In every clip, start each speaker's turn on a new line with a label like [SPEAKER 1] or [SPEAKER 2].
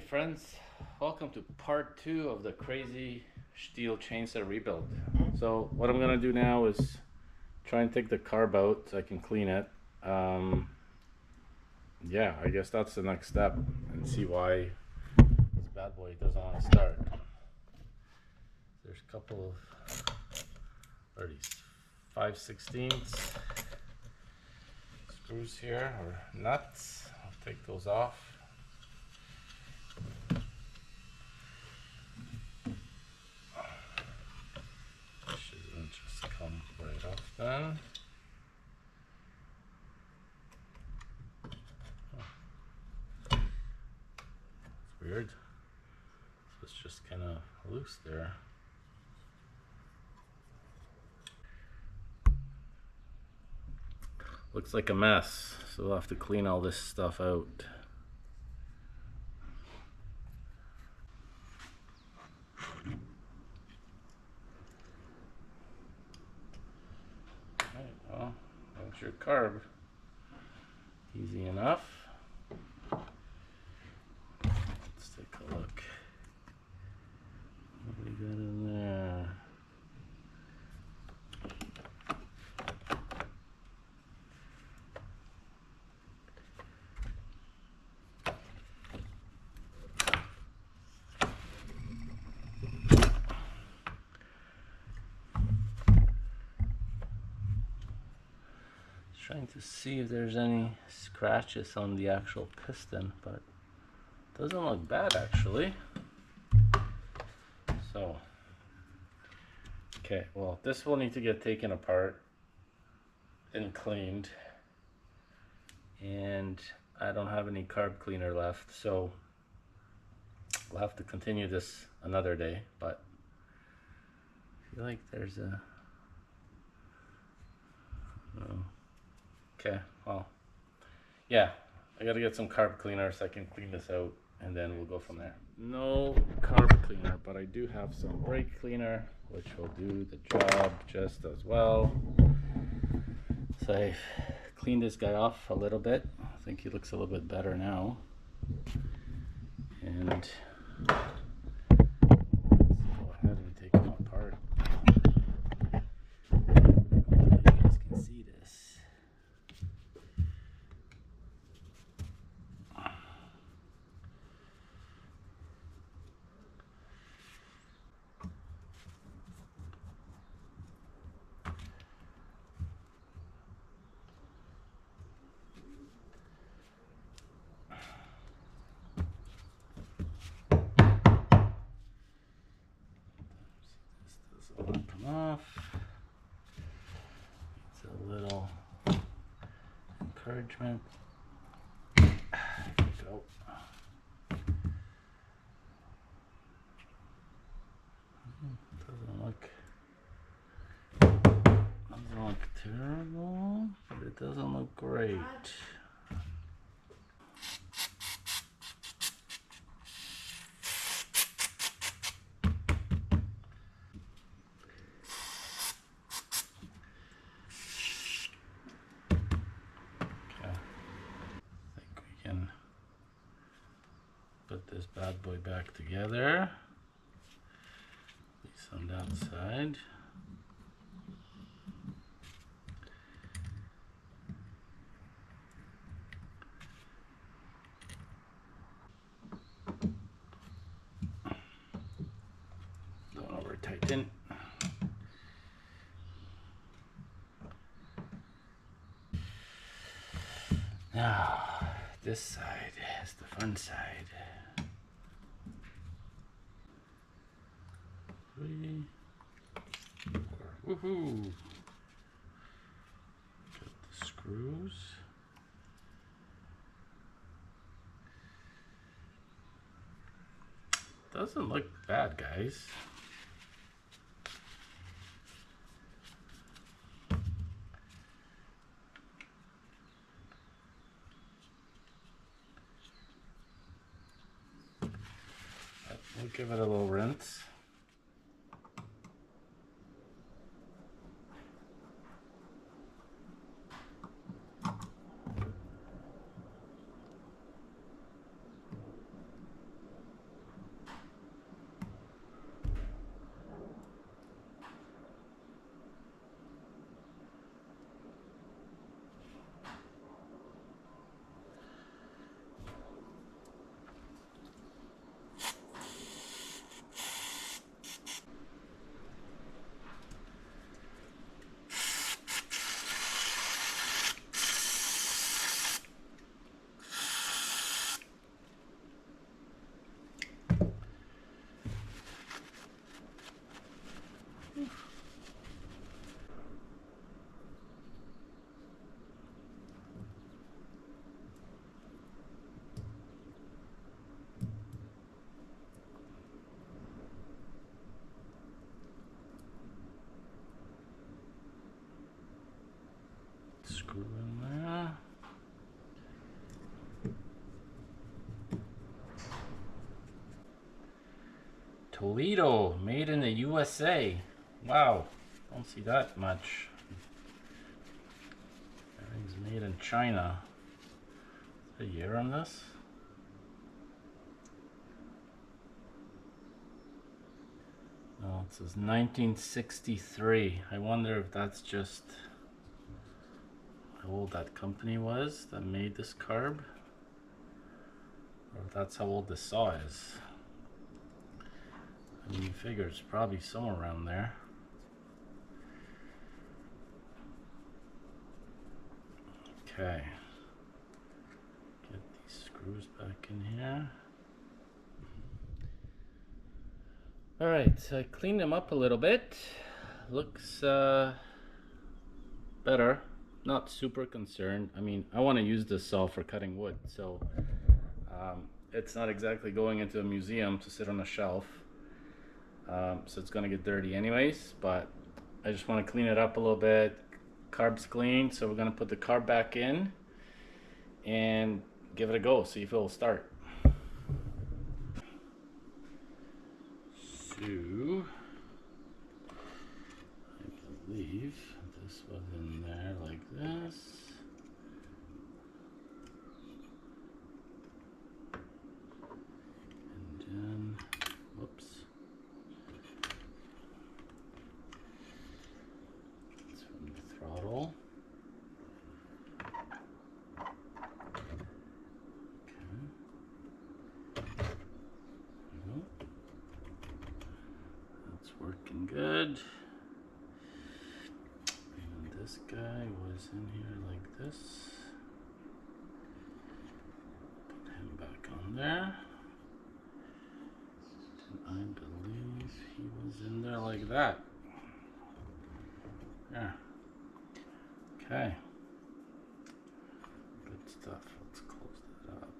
[SPEAKER 1] friends, welcome to part 2 of the crazy Stihl chainsaw rebuild. So what I'm gonna do now is try and take the carb out so I can clean it. Yeah, I guess that's the next step, and see why this bad boy doesn't want to start. There's a couple of already 5/16 screws here, or nuts. I'll take those off. Shouldn't just come right off then. It's weird. So it's just kind of loose there. Looks like a mess, so we'll have to clean all this stuff out. Alright, well, there's your carb. Easy enough. Let's take a look. What do we got in there? Trying to see if there's any scratches on the actual piston, but doesn't look bad actually. So, okay, well, this will need to get taken apart and cleaned, and I don't have any carb cleaner left, so we'll have to continue this another day. But I feel like there's a okay, well, yeah, I gotta get some carb cleaner so I can clean this out, and then we'll go from there. No carb cleaner, but I do have some brake cleaner, which will do the job just as well. So I cleaned this guy off a little bit. I think he looks a little bit better now. And let's go ahead and take him apart. You guys can see this. Come off. It's a little encouragement. There we go. Doesn't look terrible, but it doesn't look great. Put this bad boy back together. At least on that side. Don't over tighten. Now, this side is the fun side. 3, 4. Woohoo! Get the screws. Doesn't look bad, guys. We'll give it a little rinse. screw in there. Toledo, made in the USA. Wow, don't see that much. Everything's made in China. Is there a year on this? No, it says 1963. I wonder if that's just how old that company was that made this carb, or if that's how old the saw is. I mean, you figure it's probably somewhere around there. Okay. Get these screws back in here. Alright, so I cleaned them up a little bit. Looks better. Not super concerned. I mean, I want to use this saw for cutting wood, so it's not exactly going into a museum to sit on a shelf. So it's gonna get dirty anyways, but I just want to clean it up a little bit. Carb's clean, so we're gonna put the carb back in and give it a go, see if it'll start. So I believe this was in there like this. And then, whoops. It's from the throttle. Working good. And this guy was in here like this. Put him back on there. And I believe he was in there like that. Yeah. Okay. Good stuff. Let's close that up.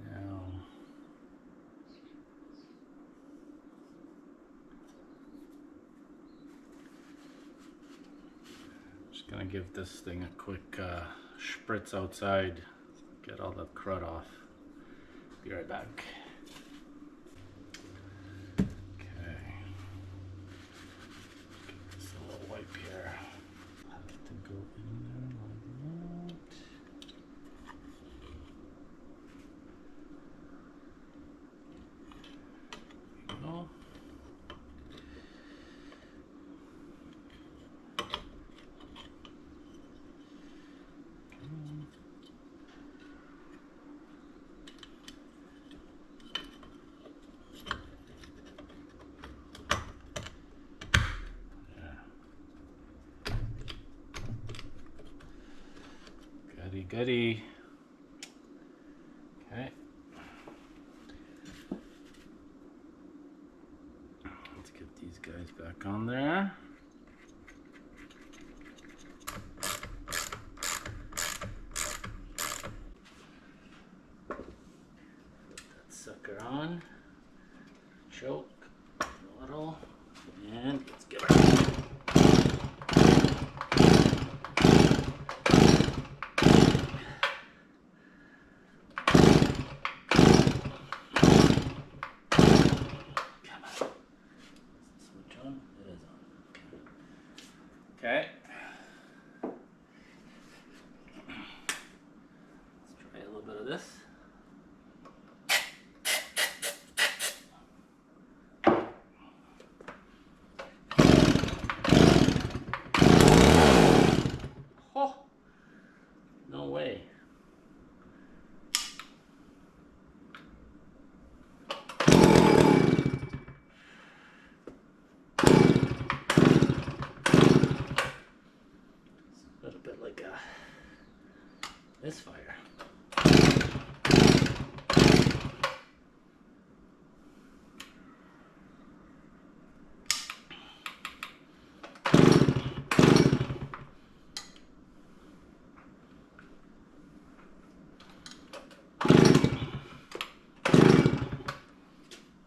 [SPEAKER 1] Now, gonna give this thing a quick spritz outside, get all the crud off. Be right back. Okay. Get this little wipe here. Have to go in there like that. There we go. Goody. Okay. Let's get these guys back on there. Put that sucker on. Choke. Throttle. And let's get her. Okay. Let's try a little bit of this. Oh, no way. A little bit like this fire.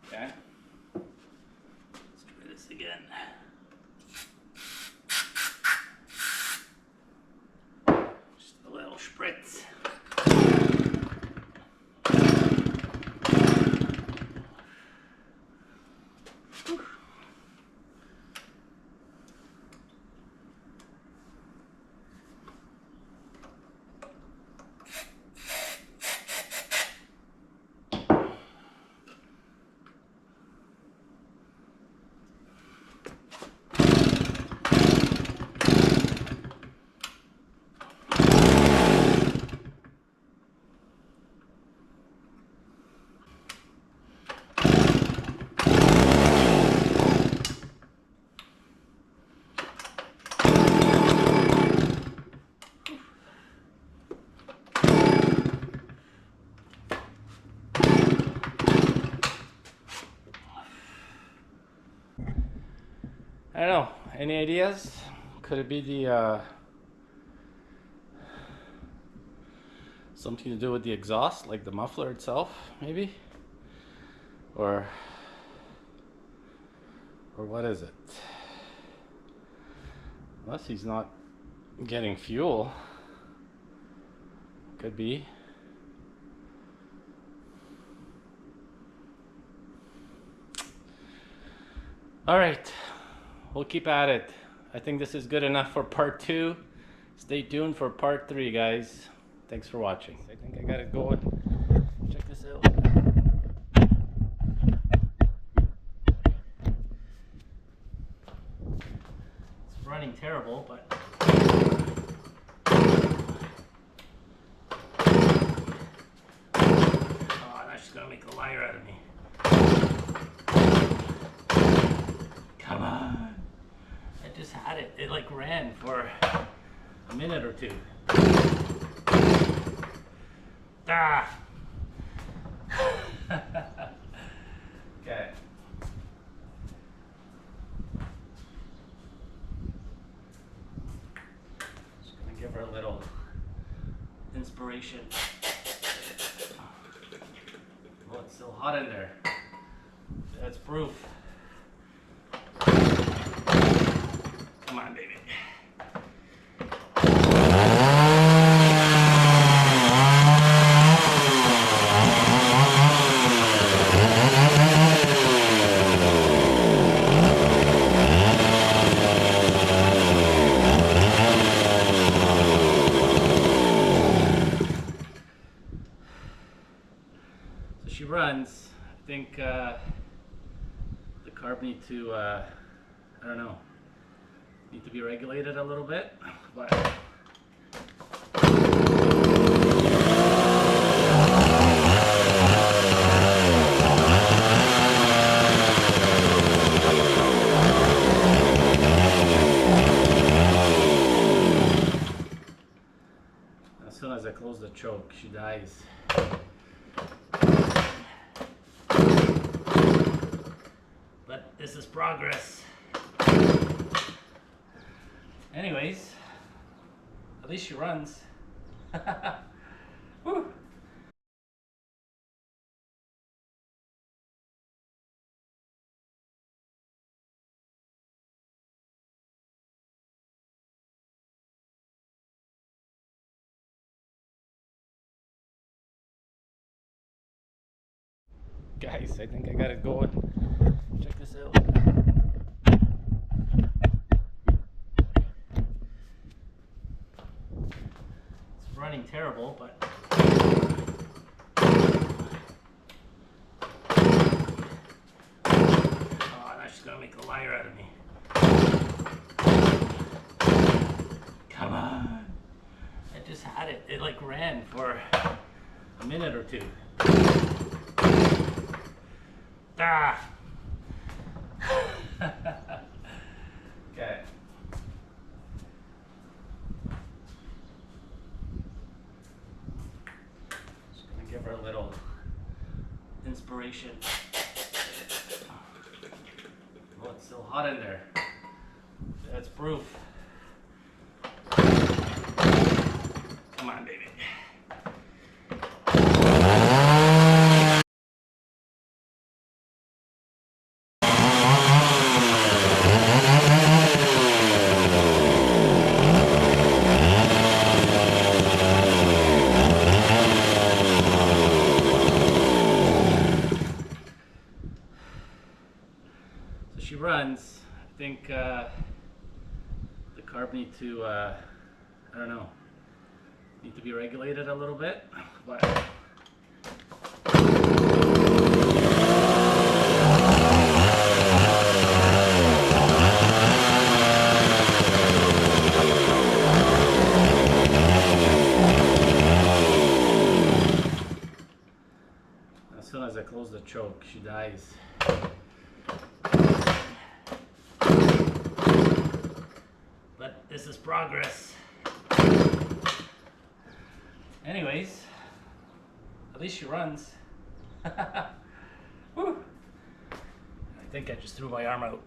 [SPEAKER 1] Okay. Let's try this again. little spritz. I don't know. Any ideas? Could it be the something to do with the exhaust, like the muffler itself, maybe? Or what is it? Unless he's not getting fuel. Could be. All right. We'll keep at it. I think this is good enough for part 2. Stay tuned for part 3, guys. Thanks for watching. I think I got it going. Check this out. It's running terrible, but oh, that's just gonna make a liar out of me. Come on. I just had it. It like ran for a minute or 2. Ah. Okay. Just gonna give her a little inspiration. Oh, it's still hot in there. That's proof. Come on, baby. So she runs. I think the carb need to, I don't know, need to be regulated a little bit, but as soon as I close the choke, she dies. But this is progress. Anyways, at least she runs. Woo. Guys, I think I got it going. Check this out. It's running terrible, but oh, that's just gonna make a liar out of me. Come on. I just had it. It like ran for a minute or 2. Ah. Okay. Just gonna give her a little inspiration. Oh, it's still hot in there. That's proof. Come on, baby. think the carb need to, I don't know, need to be regulated a little bit, but as soon as I close the choke, she dies. But this is progress. Anyways, at least she runs. Woo. I think I just threw my arm out.